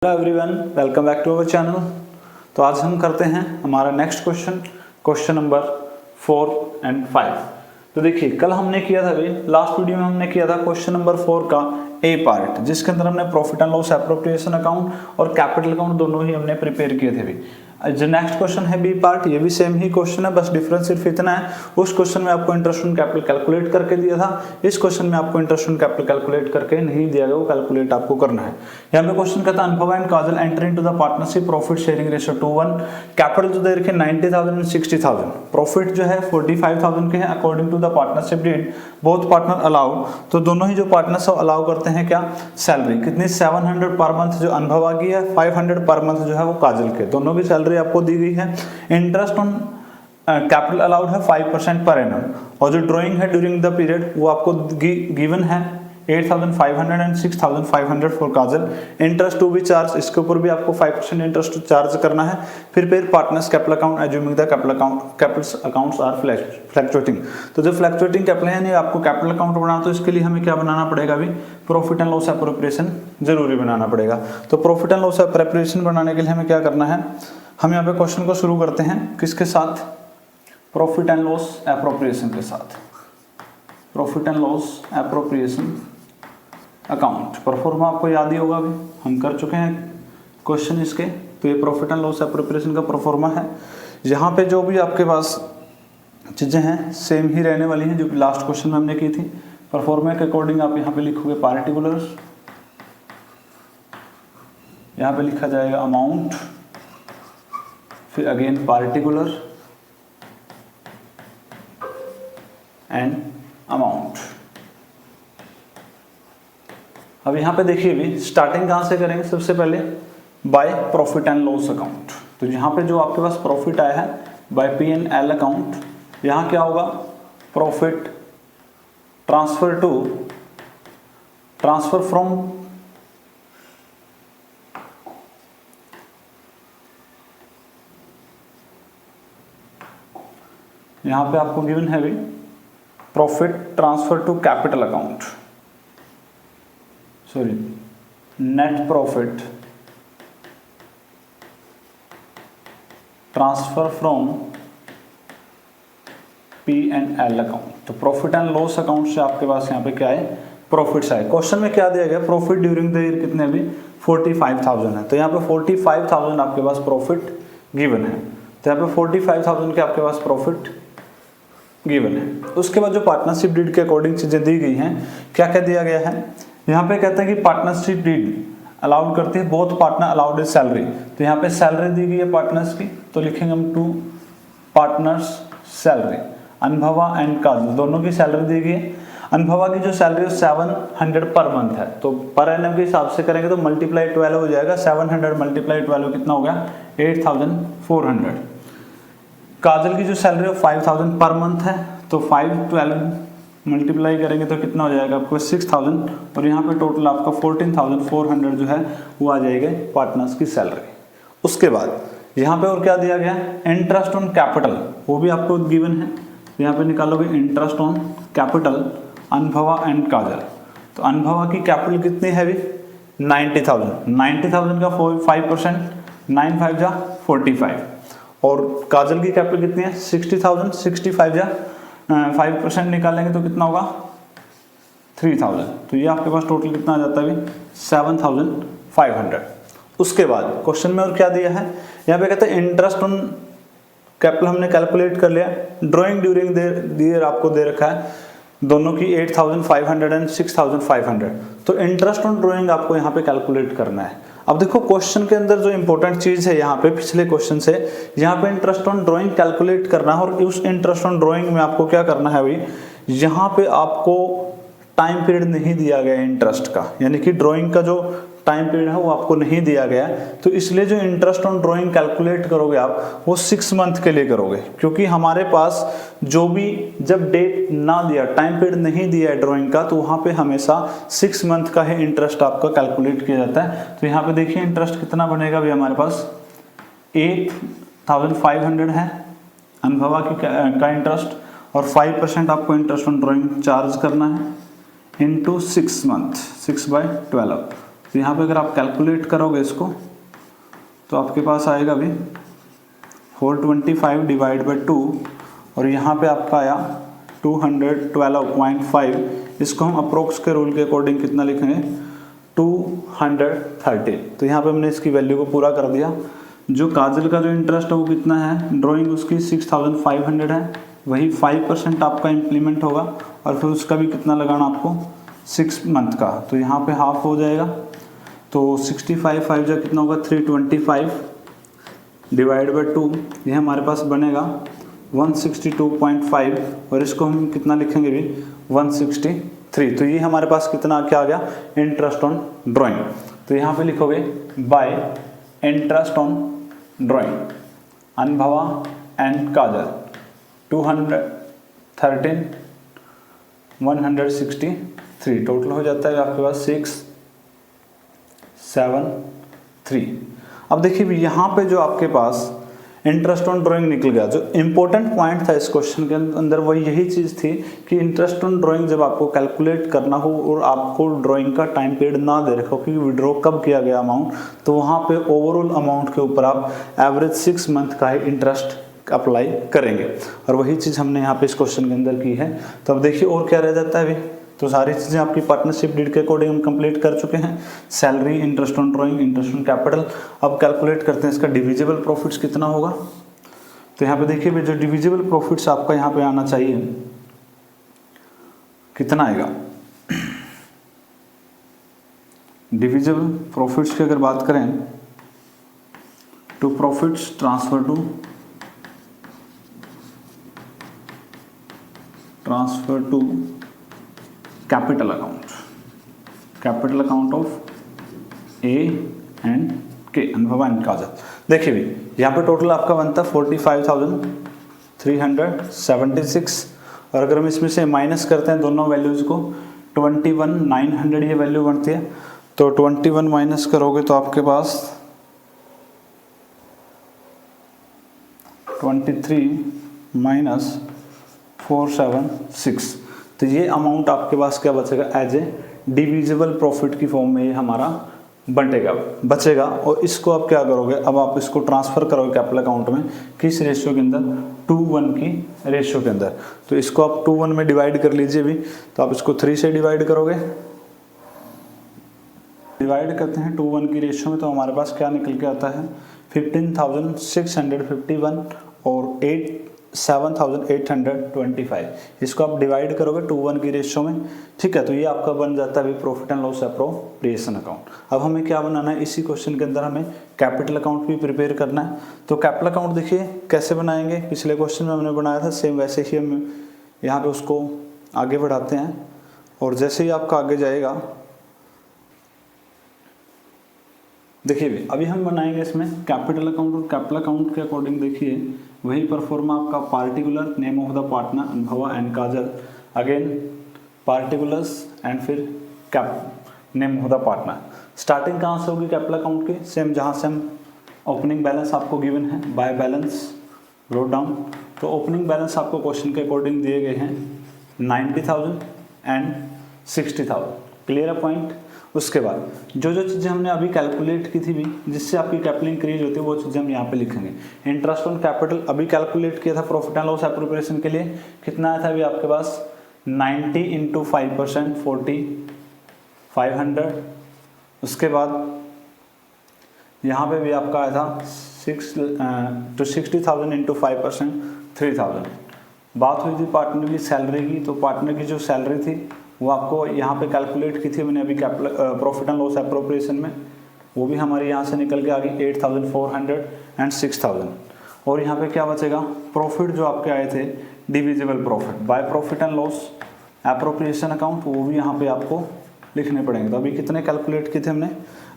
Hello everyone, welcome back to our channel. तो आज हम करते हैं हमारा नेक्स्ट क्वेश्चन नंबर 4 एंड 5। तो देखिए, कल हमने किया था भाई, लास्ट वीडियो में हमने किया था क्वेश्चन नंबर 4 का ए पार्ट, जिसके अंदर हमने profit and loss appropriation account और कैपिटल अकाउंट दोनों ही हमने प्रिपेयर किए थे भाई। जो नेक्स्ट क्वेश्चन है बी पार्ट, ये भी सेम ही क्वेश्चन है, बस डिफरेंस सिर्फ इतना है, उस क्वेश्चन में आपको इंटरेस्ट ऑन कैपिटल कैलकुलेट करके दिया था, इस क्वेश्चन में आपको इंटरेस्ट ऑन कैपिटल कैलकुलेट करके नहीं दिया गया, वो कैलकुलेट आपको करना है। यहाँ पे क्वेश्चन कहता है अनुभव and Kajal enter into the partnership, profit sharing ratio 2:1, capital जो दे रखे 90,000 एंड 60,000, प्रॉफिट जो है 45,000 के हैं according to the partnership deed, both partner allow, तो दोनों ही जो पार्टनर्स अलाउ करते हैं क्या, सैलरी कितनी 700 पर मंथ जो अनुभव की है, 500 पर मंथ जो है वो काजल के, दोनों की सैलरी आपको दी गई है। इंटरेस्ट ऑन कैपिटल अलाउड है 5% पर एनम, और जो ड्राइंग है ड्यूरिंग द पीरियड वो आपको गिवन है 8,500 and 6,500 for Kajal. Interest to be charge, इसके ऊपर भी आपको 5% इंटरेस्ट चार्ज करना है। फिर partners capital account assuming the capital accounts are fluctuating, तो जो फ्लैक्चुएटिंग कैपिटल है आपको कैपिटल अकाउंट बनाना, तो इसके लिए हमें क्या बनाना पड़ेगा अभी, प्रॉफिट एंड लॉस एप्रोप्रिएशन जरूरी बनाना पड़ेगा। तो प्रॉफिट एंड लॉस एप्रोप्रिएशन बनाने के लिए हमें क्या करना है, हम यहाँ पे क्वेश्चन को शुरू करते हैं किसके साथ, प्रॉफिट एंड लॉस एप्रोप्रिएशन के साथ। Profit and loss appropriation account pro forma आपको याद ही होगा, अभी हम कर चुके हैं क्वेश्चन इसके। तो ये प्रॉफिट एंड लॉस एप्रोप्रिएशन का परफॉर्मा है। यहाँ पे जो भी आपके पास चीज़ें हैं सेम ही रहने वाली हैं जो लास्ट क्वेश्चन में हमने की थी। परफॉर्मा के अकॉर्डिंग आप यहाँ पे लिखोगे पार्टिकुलर्स, यहाँ पे लिखा जाएगा अमाउंट, फिर अगेन पार्टिकुलर एंड अमाउंट। अब यहाँ पे देखिए भी स्टार्टिंग कहाँ से करेंगे, सबसे पहले bye profit and loss account. तो यहाँ पे जो आपके पास प्रॉफिट आया है by P and L account, यहाँ क्या होगा, प्रॉफिट ट्रांसफर फ्रॉम यहाँ पे आपको गिवन है भी profit transfer to capital account, sorry net profit transfer from P and L account. तो प्रॉफिट एंड लॉस अकाउंट से आपके पास यहाँ पे क्या है, प्रॉफिट्स आए। क्वेश्चन में क्या दिया गया, प्रॉफिट ड्यूरिंग द ईयर कितने अभी 45,000 है, तो यहाँ पे 45,000 आपके पास प्रॉफिट गिवन है, तो यहाँ पे 45,000 के आपके पास प्रॉफिट गिवन है। उसके बाद जो पार्टनरशिप डीड के अकॉर्डिंग चीजें दी गई हैं, क्या क्या दिया गया है, यहाँ पे कहते हैं कि पार्टनरशिप डीड अलाउड करती है बोथ पार्टनर अलाउड सैलरी, तो यहाँ पे सैलरी दी गई है पार्टनर्स की, तो लिखेंगे हम टू पार्टनर्स सैलरी, अनुभवा एंड काजल दोनों की सैलरी दी गई है। अनुभवा की जो सैलरी है 700 पर मंथ है, तो पर एनम के हिसाब से करेंगे तो मल्टीप्लाई 12 हो जाएगा, 700 मल्टीप्लाई 12 कितना हो गया 8,400। काजल की जो सैलरी है 5,000 पर मंथ है, तो 512 मल्टीप्लाई करेंगे तो कितना हो जाएगा आपको 6,000, और यहाँ पे टोटल आपका 14,400 जो है वो आ जाएगा पार्टनर्स की सैलरी। उसके बाद यहाँ पे और क्या दिया गया, इंटरेस्ट ऑन कैपिटल, वो भी आपको गिवन है, तो यहाँ पे निकालोगे इंटरेस्ट ऑन कैपिटल अनुभवा एंड काजल। तो अनुभवा की कैपिटल कितनी है अभी 90,000 का 5%, 9 5 जा 45, और काजल की कैपिटल कितनी है 60,000, 65 जा 5% निकालेंगे तो कितना होगा 3,000, तो ये आपके पास टोटल कितना आ जाता है अभी 7,500। उसके बाद क्वेश्चन में और क्या दिया है, यहाँ पे कहते हैं इंटरेस्ट ऑन कैपिटल हमने कैलकुलेट कर लिया, ड्राइंग ड्यूरिंग द ईयर आपको दे रखा है दोनों की 8,500 एंड 6,500, तो इंटरेस्ट ऑन ड्राइंग आपको यहाँ पे कैलकुलेट करना है। अब देखो क्वेश्चन के अंदर जो इंपॉर्टेंट चीज है यहाँ पे पिछले क्वेश्चन से, यहाँ पे इंटरेस्ट ऑन ड्राइंग कैलकुलेट करना है, और उस इंटरेस्ट ऑन ड्राइंग में आपको क्या करना है भाई, यहाँ पे आपको टाइम पीरियड नहीं दिया गया इंटरेस्ट का, यानी कि ड्राइंग का जो टाइम पीरियड है वो आपको नहीं दिया गया, तो इसलिए जो इंटरेस्ट ऑन ड्राइंग कैलकुलेट करोगे आप वो 6 मंथ के लिए करोगे, क्योंकि हमारे पास जो भी जब डेट ना दिया, टाइम पीरियड नहीं दिया है ड्राइंग का, तो वहाँ पे हमेशा 6 मंथ का ही इंटरेस्ट आपका कैलकुलेट किया जाता है। तो यहाँ पे देखिए इंटरेस्ट कितना बनेगा भी हमारे पास 8,500 है अनुभवा की का इंटरेस्ट, और 5% आपको इंटरेस्ट ऑन ड्राइंग चार्ज करना है इनटू 6 मंथ, 6/12, तो यहाँ पे अगर आप कैलकुलेट करोगे इसको तो आपके पास आएगा भी 425 डिवाइड बाई 2 और यहाँ पे आपका आया 212.5। इसको हम अप्रोक्स के रूल के अकॉर्डिंग कितना लिखेंगे 230। तो यहाँ पे हमने इसकी वैल्यू को पूरा कर दिया। जो काजल का जो इंटरेस्ट है वो कितना है, ड्राइंग उसकी 6500 है, वही 5% आपका इम्प्लीमेंट होगा और फिर उसका भी कितना लगाना आपको 6 मंथ का। तो यहाँ पे हाफ हो जाएगा तो 65 5 जो कितना होगा 325 डिवाइड बाई 2, ये हमारे पास बनेगा 162.5 और इसको हम कितना लिखेंगे भी 163। तो ये हमारे पास कितना क्या आ गया इंटरेस्ट ऑन ड्राइंग। तो यहाँ पे लिखोगे by interest on drawing Anubhav and Kajal 213 163 total हो जाता है आपके पास 673। अब देखिए भी यहाँ पे जो आपके पास इंटरेस्ट ऑन ड्राइंग निकल गया। जो इंपॉर्टेंट पॉइंट था इस क्वेश्चन के अंदर वो यही चीज़ थी कि इंटरेस्ट ऑन ड्राइंग जब आपको कैलकुलेट करना हो और आपको ड्राइंग का टाइम पीरियड ना दे रखो कि विड्रॉ कब किया गया अमाउंट, तो वहाँ पे ओवरऑल अमाउंट के ऊपर आप एवरेज 6 मंथ का ही इंटरेस्ट अप्लाई करेंगे और वही चीज़ हमने यहाँ पे इस क्वेश्चन के अंदर की है। तो अब देखिए और क्या रह जाता है अभी, तो सारी चीज़ें आपकी पार्टनरशिप डीड के अकॉर्डिंग हम कंप्लीट कर चुके हैं। Salary, interest on drawing, interest on capital. अब कैलकुलेट करते हैं इसका डिविजिबल प्रॉफिट्स कितना होगा। तो यहाँ पे देखिए जो डिविजिबल प्रॉफिट्स आपका यहाँ पे आना चाहिए कितना आएगा। डिविजिबल प्रॉफिट्स की अगर बात करें तो profits transfer to capital account of A and के अनुभवा एंड काजल। देखिए भी यहाँ पे टोटल आपका बनता है 45,376 और अगर हम इसमें से माइनस करते हैं दोनों वैल्यूज को 21,900 ये वैल्यू बनती है। तो 21 माइनस करोगे तो आपके पास 23 माइनस 476। तो ये अमाउंट आपके पास क्या बचेगा एज ए डिविजिबल प्रॉफिट की फॉर्म में ये हमारा बचेगा। और इसको आप क्या करोगे, अब आप इसको ट्रांसफर करोगे कैपिटल अकाउंट में किस रेशियो के अंदर 2:1 की रेशियो के अंदर। तो इसको आप 2:1 में डिवाइड कर लीजिए भी, तो आप इसको 3 से डिवाइड करोगे, डिवाइड करते हैं 2:1 की रेशियो में तो हमारे पास क्या निकल के आता है 15,651 और 7,825। इसको आप डिवाइड करोगे 2:1 की रेशियो में, ठीक है। तो ये आपका बन जाता है profit and loss appropriation account. अब हमें क्या बनाना है, इसी क्वेश्चन के अंदर हमें कैपिटल अकाउंट भी प्रिपेयर करना है। तो कैपिटल अकाउंट देखिए कैसे बनाएंगे, पिछले क्वेश्चन में हमने बनाया था सेम वैसे ही हम यहाँ पे उसको आगे बढ़ाते हैं। और जैसे ही आपका आगे जाएगा देखिए अभी हम बनाएंगे इसमें कैपिटल अकाउंट और कैपिटल अकाउंट के अकॉर्डिंग देखिए वही परफॉर्मा आपका particular name of the partner Anubhav and Kajal, again particulars and फिर cap name of the partner. Starting कहाँ से होगी कैपिटल अकाउंट की, सेम जहाँ से हम ओपनिंग बैलेंस आपको गिवन है बाय बैलेंस रोड डाउन। तो ओपनिंग बैलेंस आपको क्वेश्चन के अकॉर्डिंग दिए गए हैं 90,000 एंड 60,000। क्लियर है पॉइंट। उसके बाद जो जो चीज़ें हमने अभी कैलकुलेट की थी भी जिससे आपकी कैपिटल इंक्रीज होती है वो चीज़ें हम यहाँ पे लिखेंगे। इंटरेस्ट ऑन कैपिटल अभी कैलकुलेट किया था प्रॉफिट एंड लॉस एप्रोप्रिएशन के लिए, कितना आया था अभी आपके पास 90 इंटू 5% 4,500। उसके बाद यहाँ पे भी आपका आया था 60,000 इंटू 5% 3,000। बात हुई थी पार्टनर की सैलरी की, तो पार्टनर की जो सैलरी थी वो आपको यहाँ पे कैलकुलेट की थी मैंने अभी capital profit and loss appropriation में, वो भी हमारे यहाँ से निकल के आ गई 8,400 एंड 6,000। और यहाँ पे क्या बचेगा, प्रॉफिट जो आपके आए थे divisible profit by profit and loss appropriation account, वो भी यहाँ पे आपको लिखने पड़ेंगे। तो अभी कितने कैलकुलेट किए थे हमने,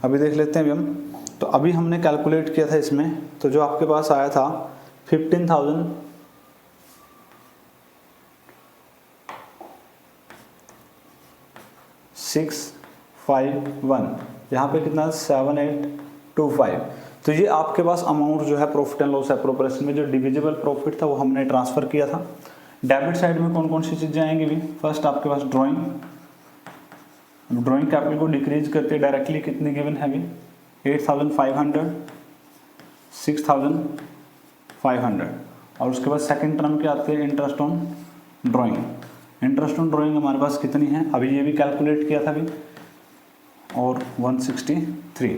अभी देख लेते हैं अभी हम। तो अभी हमने कैलकुलेट किया था इसमें, तो जो आपके पास आया था 15,651, यहाँ पे कितना 7,825। तो ये आपके पास अमाउंट जो है प्रॉफिट एंड लॉस एप्रोप्रिएशन में जो डिविजिबल प्रॉफिट था वो हमने ट्रांसफर किया था। डेबिट साइड में कौन कौन सी चीज़ें आएंगी भी, फर्स्ट आपके पास ड्राइंग अब ड्राइंग कैपिटल को डिक्रीज करते डायरेक्टली कितनी गिवन है अभी 8,500, 6,500 और उसके बाद सेकंड टर्म के आते हैं interest on drawing. Interest on drawing हमारे पास कितनी है, अभी ये भी कैलकुलेट किया था अभी, और 163।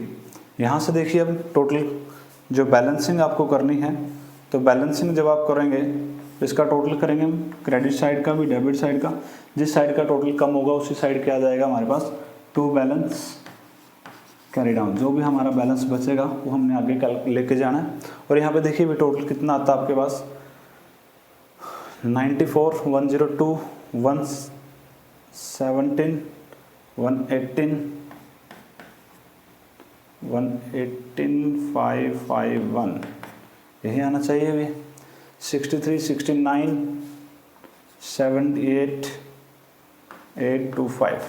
यहाँ से देखिए अब टोटल जो बैलेंसिंग आपको करनी है, तो बैलेंसिंग जब आप करेंगे तो इसका टोटल करेंगे हम क्रेडिट साइड का भी डेबिट साइड का, जिस साइड का टोटल कम होगा उसी साइड क्या आ जाएगा हमारे पास टू बैलेंस कैरी डाउन। जो भी हमारा बैलेंस बचेगा वो हमने आगे लेके जाना है। और यहाँ पे देखिए भी टोटल कितना आता है आपके पास 94, 102, 117, 118, 551 यही आना चाहिए अभी 63, 69, 78, 825।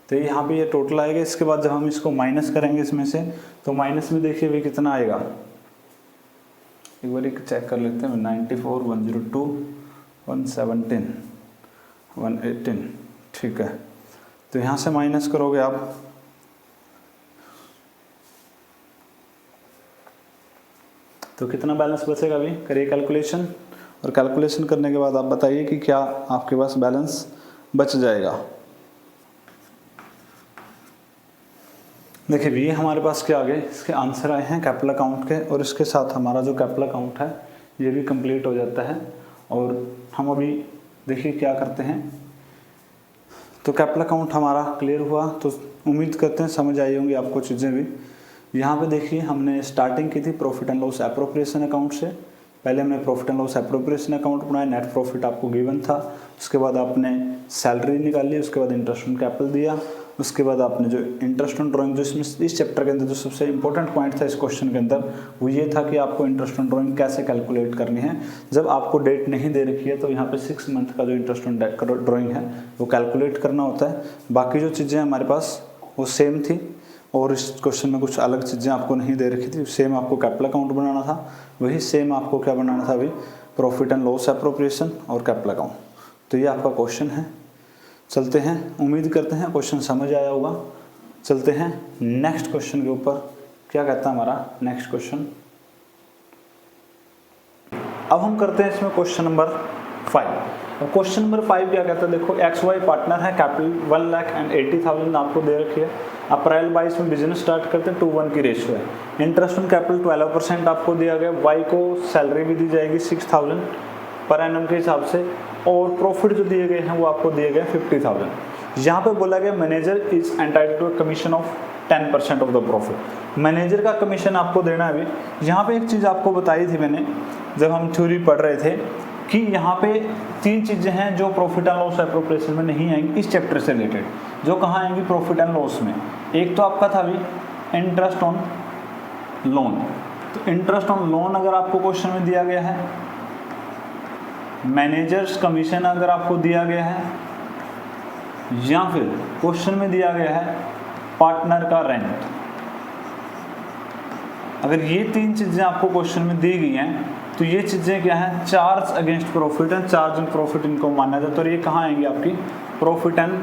तो यहाँ पे ये टोटल आएगा। इसके बाद जब हम इसको माइनस करेंगे इसमें से, तो माइनस में देखिए भी कितना आएगा, एक बार चेक कर लेते हैं। 94, 102, 117, 118 ठीक है। तो यहाँ से माइनस करोगे आप तो कितना बैलेंस बचेगा, अभी करिए कैलकुलेशन, और कैलकुलेशन करने के बाद आप बताइए कि क्या आपके पास बैलेंस बच जाएगा। देखिए ये हमारे पास क्या आ गए, इसके आंसर आए हैं कैपिटल अकाउंट के, और इसके साथ हमारा जो कैपिटल अकाउंट है ये भी कंप्लीट हो जाता है। और हम अभी देखिए क्या करते हैं, तो कैपिटल अकाउंट हमारा क्लियर हुआ, तो उम्मीद करते हैं समझ आई होंगी आपको चीज़ें भी। यहाँ पे देखिए हमने स्टार्टिंग की थी profit and loss appropriation account से। पहले हमने profit and loss appropriation account बनाया, नेट प्रॉफिट आपको गिवन था, उसके बाद आपने सैलरी निकाली, उसके बाद इंटरेस्ट ऑन कैपिटल दिया, उसके बाद आपने जो इंटरेस्ट ऑन ड्राइंग, जो इसमें इस चैप्टर के अंदर जो सबसे इंपॉर्टेंट पॉइंट था इस क्वेश्चन के अंदर, वो ये था कि आपको इंटरेस्ट ऑन ड्राइंग कैसे कैलकुलेट करनी है। जब आपको डेट नहीं दे रखी है तो यहाँ पे 6 मंथ का जो इंटरेस्ट ऑन ड्राइंग है वो कैलकुलेट करना होता है। बाकी जो चीज़ें हमारे पास वो सेम थी, और इस क्वेश्चन में कुछ अलग चीज़ें आपको नहीं दे रखी थी। सेम आपको कैपिटल अकाउंट बनाना था, वही सेम आपको क्या बनाना था अभी, प्रॉफिट एंड लॉस एप्रोप्रिएशन और कैपिटल अकाउंट। तो ये आपका क्वेश्चन है। चलते हैं, उम्मीद करते हैं क्वेश्चन समझ आया होगा। चलते हैं नेक्स्ट क्वेश्चन के ऊपर, क्या कहता है हमारा नेक्स्ट क्वेश्चन। अब हम करते हैं इसमें क्वेश्चन नंबर 5। अब क्वेश्चन नंबर 5 क्या कहता है, देखो XY पार्टनर है, कैपिटल 1,80,000 आपको दे रखी है। अप्रैल 22 में बिजनेस स्टार्ट करते हैं, 2:1 की रेशियो है। इंटरेस्ट ऑन कैपिटल 12% आपको दिया गया। Y को सैलरी भी दी जाएगी 6,000 पर एनम के हिसाब से, और प्रॉफिट जो दिए गए हैं वो आपको दिए गए 50,000। यहाँ पे बोला गया manager is entitled to a commission of 10% of the profit. Manager का कमीशन आपको देना है। अभी यहाँ पे एक चीज़ आपको बताई थी मैंने जब हम थ्योरी पढ़ रहे थे, कि यहाँ पे 3 चीज़ें हैं जो प्रॉफिट एंड लॉस एप्रोप्रिएशन में नहीं आएंगी इस चैप्टर से रिलेटेड। जो कहाँ आएंगी प्रॉफिट एंड लॉस में, एक तो आपका था अभी इंटरेस्ट ऑन लोन। तो इंटरेस्ट ऑन लोन अगर आपको क्वेश्चन में दिया गया है, मैनेजर्स कमीशन अगर आपको दिया गया है, या फिर क्वेश्चन में दिया गया है पार्टनर का रेंट, अगर ये 3 चीज़ें आपको क्वेश्चन में दी गई हैं तो ये चीज़ें क्या हैं, charge against profit and charge on profit इनको माना जाता है। और ये कहाँ आएंगी आपकी प्रॉफिट एंड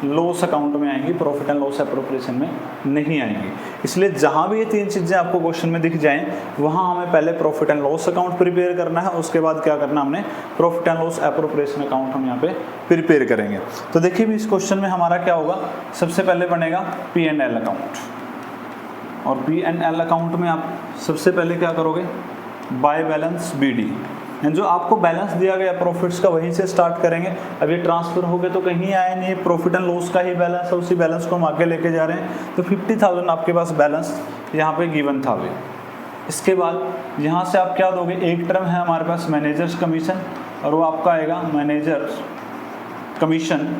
लॉस अकाउंट में आएंगी, प्रॉफिट एंड लॉस एप्रोप्रिएशन में नहीं आएंगी। इसलिए जहाँ भी ये 3 चीज़ें आपको क्वेश्चन में दिख जाएं, वहाँ हमें पहले profit and loss account prepare करना है, उसके बाद क्या करना हमने profit and loss appropriation account हम यहाँ पे प्रिपेयर करेंगे। तो देखिए भी इस क्वेश्चन में हमारा क्या होगा, सबसे पहले बनेगा P&L अकाउंट, और P&L अकाउंट में आप सबसे पहले क्या करोगे, बाय बैलेंस BD, जो आपको बैलेंस दिया गया प्रॉफिट्स का वहीं से स्टार्ट करेंगे। अब ये ट्रांसफर हो गए तो कहीं आए नहीं, प्रॉफिट एंड लॉस का ही बैलेंस है, उसी बैलेंस को हम आगे लेके जा रहे हैं। तो 50,000 आपके पास बैलेंस यहाँ पे गिवन था अभी। इसके बाद यहाँ से आप क्या दोगे, एक टर्म है हमारे पास मैनेजर्स कमीशन, और वो आपका आएगा मैनेजर्स कमीशन।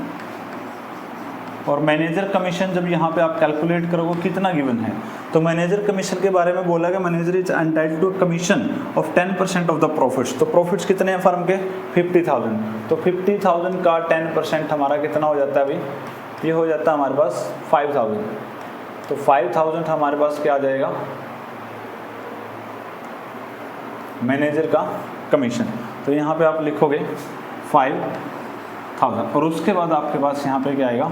और मैनेजर कमीशन जब यहाँ पे आप कैलकुलेट करोगे कितना गिवन है, तो मैनेजर कमीशन के बारे में बोला गया manager is entitled to commission of 10% of the profits. तो प्रॉफिट्स कितने हैं फर्म के, 50,000। तो 50,000 का 10% हमारा कितना हो जाता है अभी, ये हो जाता है हमारे पास 5,000। तो 5,000 हमारे पास क्या आ जाएगा, मैनेजर का कमीशन। तो यहाँ पे आप लिखोगे 5,000, और उसके बाद आपके पास यहाँ पे क्या आएगा,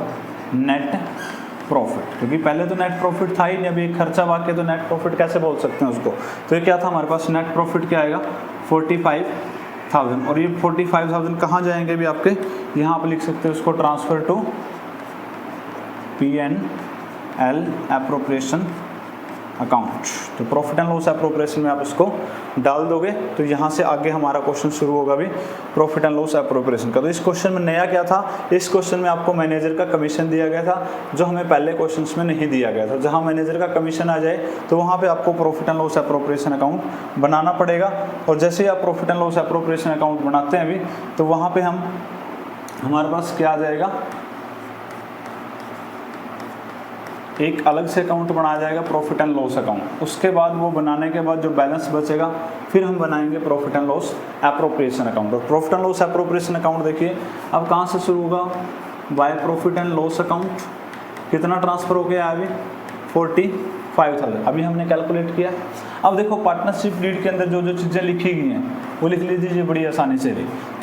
नेट प्रॉफिट, क्योंकि पहले तो नेट प्रॉफिट था ही नहीं, अभी एक खर्चा वाक्य तो नेट प्रॉफिट कैसे बोल सकते हैं उसको। तो ये क्या था हमारे पास, नेट प्रॉफिट क्या आएगा 45,000। और ये 45,000 कहाँ जाएंगे अभी आपके, यहाँ आप लिख सकते हो उसको transfer to P&L appropriation account. तो प्रॉफिट एंड लॉस एप्रोप्रिएशन में आप इसको डाल दोगे तो यहाँ से आगे हमारा क्वेश्चन शुरू होगा भी प्रॉफिट एंड लॉस एप्रोप्रिएशन का। तो इस क्वेश्चन में नया क्या था, इस क्वेश्चन में आपको मैनेजर का कमीशन दिया गया था जो हमें पहले क्वेश्चंस में नहीं दिया गया था। जहाँ मैनेजर का कमीशन आ जाए तो वहाँ पे आपको profit and loss appropriation account बनाना पड़ेगा। और जैसे ही आप profit and loss appropriation account बनाते हैं अभी, तो वहाँ पे हमारे पास क्या आ जाएगा, एक अलग से अकाउंट बनाया जाएगा प्रॉफिट एंड लॉस अकाउंट। उसके बाद वो बनाने के बाद जो बैलेंस बचेगा फिर हम बनाएंगे profit and loss appropriation account. और profit and loss appropriation account देखिए अब कहाँ से शुरू होगा, by profit and loss account. कितना ट्रांसफर हो गया अभी 45,000, अभी हमने कैलकुलेट किया। अब देखो पार्टनरशिप डीड के अंदर जो जो चीज़ें लिखी गई हैं वो लिख लीजिए बड़ी आसानी से।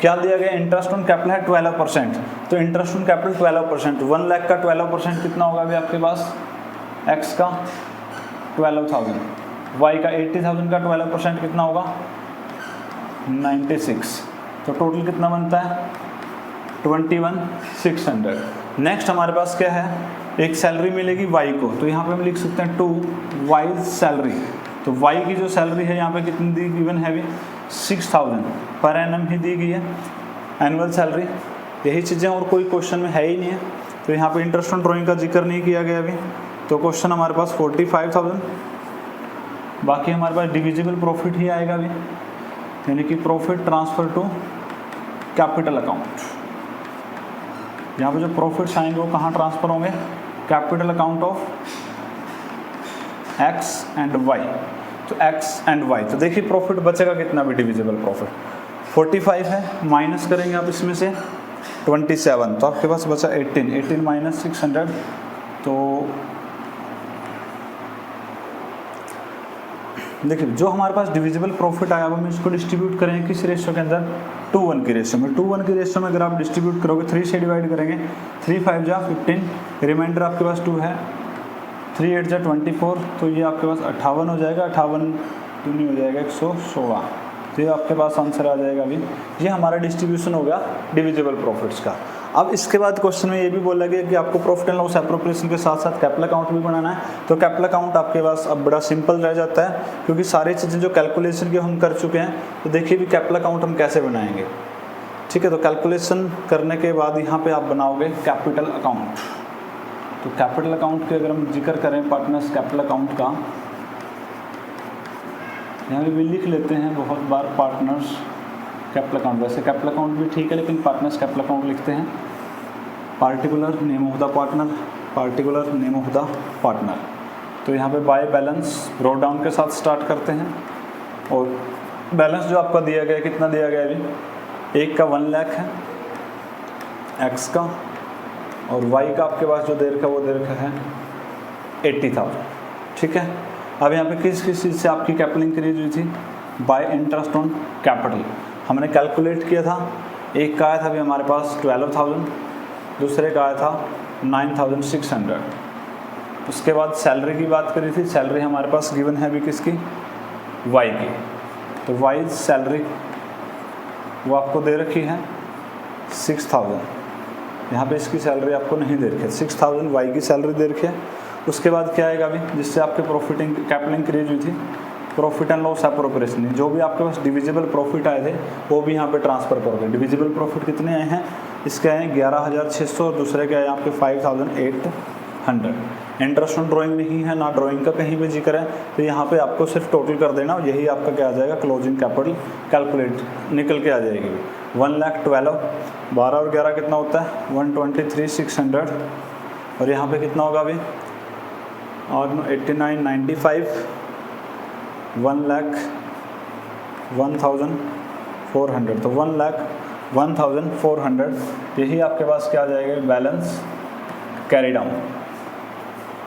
क्या दिया गया, इंटरेस्ट ऑन कैपिटल है 12%, तो इंटरेस्ट ऑन कैपिटल 12%, 1 लाख का 12% कितना होगा अभी आपके पास, एक्स का 12,000, वाई का 80,000 का 12% कितना होगा 96, तो टोटल कितना बनता है 21,600। नेक्स्ट हमारे पास क्या है, एक सैलरी मिलेगी वाई को, तो यहाँ पे हम लिख सकते हैं टू वाई सैलरी। तो वाई की जो सैलरी है यहाँ पे कितनी दी गिवन है अभी 6,000 पर एनम ही दी गई है एनुअल सैलरी। यही चीज़ें और कोई क्वेश्चन में है ही नहीं है। तो यहाँ पे इंटरेस्ट ऑन ड्रॉइंग का जिक्र नहीं किया गया अभी, तो क्वेश्चन हमारे पास 45,000। बाकी हमारे पास डिविजिबल प्रॉफिट ही आएगा अभी, यानी कि profit transfer to capital account. यहाँ पे जो प्रॉफिट्स आएंगे वो कहाँ ट्रांसफर होंगे, capital account of X and Y. तो एक्स एंड वाई, तो देखिए प्रॉफिट बचेगा कितना भी डिविजिबल प्रॉफिट 45 है, माइनस करेंगे आप इसमें से 27, तो आपके पास बचा 18 माइनस 600, तो देखिए जो हमारे पास डिविजिबल प्रॉफिट आया वो हम इसको डिस्ट्रीब्यूट करेंगे किस रेशियो के अंदर, 2:1 की रेशियो में। 2:1 की रेशियो में अगर आप डिस्ट्रीब्यूट करोगे 3 से डिवाइड करेंगे, 3 5 जा 15, रिमाइंडर आपके पास 2 है, 3 8 जा 24, तो ये आपके पास 58 हो जाएगा, 58 नहीं हो जाएगा 116, तो ये आपके पास आंसर आ जाएगा अभी। ये हमारा डिस्ट्रीब्यूशन हो गया डिविजिबल प्रॉफिट्स का। अब इसके बाद क्वेश्चन में ये भी बोला गया कि आपको प्रॉफिट एंड लॉस एप्रोप्रिएशन के साथ साथ कैपिटल अकाउंट भी बनाना है। तो कैपिटल अकाउंट आपके पास अब बड़ा सिंपल रह जाता है, क्योंकि सारी चीज़ें जो कैलकुलेशन की हम कर चुके हैं। तो देखिए भी कैपिटल अकाउंट हम कैसे बनाएंगे, ठीक है। तो कैलकुलेशन करने के बाद यहाँ पे आप बनाओगे कैपिटल अकाउंट। तो कैपिटल अकाउंट के अगर हम जिक्र करें पार्टनर्स कैपिटल अकाउंट का, यहाँ पे भी लिख लेते हैं बहुत बार पार्टनर्स कैपिटल अकाउंट। वैसे कैपिटल अकाउंट भी ठीक है, लेकिन पार्टनर्स कैपिटल अकाउंट लिखते हैं। Particular name of the partner, particular name of the partner. तो यहाँ पे बाय बैलेंस ब्रॉट डाउन के साथ स्टार्ट करते हैं। और बैलेंस जो आपका दिया गया, कितना दिया गया अभी, एक का 1 लाख है एक्स का, और वाई का आपके पास जो दे रखा है वो दे रखा है 80,000, ठीक है। अब यहाँ पे किस किस चीज़ से आपकी कैपिटल इंक्रीज हुई थी, बाय इंटरेस्ट ऑन कैपिटल हमने कैलकुलेट किया था। एक का आया था अभी हमारे पास 12,000, दूसरे का आया था 9,600। उसके बाद सैलरी की बात करी थी, सैलरी हमारे पास गिवन है अभी किसकी, वाई की। तो वाई सैलरी वो आपको दे रखी है 6,000, यहाँ पे इसकी सैलरी आपको नहीं दे रखी है, 6,000 वाई की सैलरी दे रखी है। उसके बाद क्या आएगा अभी, जिससे आपके प्रॉफिट कैपिटल इंक्रीज हुई थी, प्रॉफिट एंड लॉस एप्रोप्रिएशन। जो भी आपके पास डिविजिबल प्रॉफिट आए थे वो भी यहाँ पे ट्रांसफर करोगे। डिविजिबल प्रॉफिट कितने आए हैं, इसके आए हैं 11,600 और दूसरे के आए आपके 5,800। इंटरेस्ट ऑन ड्राइंग नहीं है, ना ड्राइंग का कहीं भी जिक्र है, तो यहाँ पे आपको सिर्फ टोटल कर देना, यही आपका क्या आ जाएगा, क्लोजिंग कैपिटल कैलकुलेट निकल के आ जाएगी। 1,12,000, 12 और 11 कितना होता है 123,600, और यहाँ पे कितना होगा अभी और 89,95, 1,01,400, तो 1,01,400 यही आपके पास क्या आ जाएगा बैलेंस कैरी डाउन,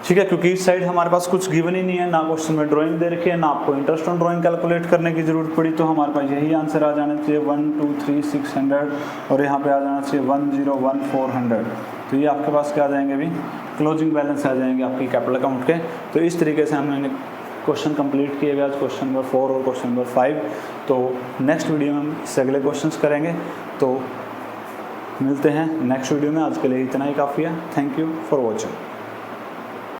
ठीक है। क्योंकि इस साइड हमारे पास कुछ गिवन ही नहीं है, ना क्वेश्चन में ड्राइंग दे रखी है, ना आपको इंटरेस्ट ऑन ड्राइंग कैलकुलेट करने की जरूरत पड़ी, तो हमारे पास यही आंसर आ जाना चाहिए 1,23,600, और यहाँ पे आ जाना चाहिए 1,01,400। तो ये आपके पास क्या आ जाएंगे अभी क्लोजिंग बैलेंस आ जाएंगे आपकी कैपिटल अकाउंट के। तो इस तरीके से हमने क्वेश्चन कंप्लीट किए हुए आज क्वेश्चन नंबर 4 और क्वेश्चन नंबर 5। तो नेक्स्ट वीडियो में हम इससे अगले क्वेश्चंस करेंगे। तो मिलते हैं नेक्स्ट वीडियो में, आज के लिए इतना ही काफ़ी है। Thank you for watching.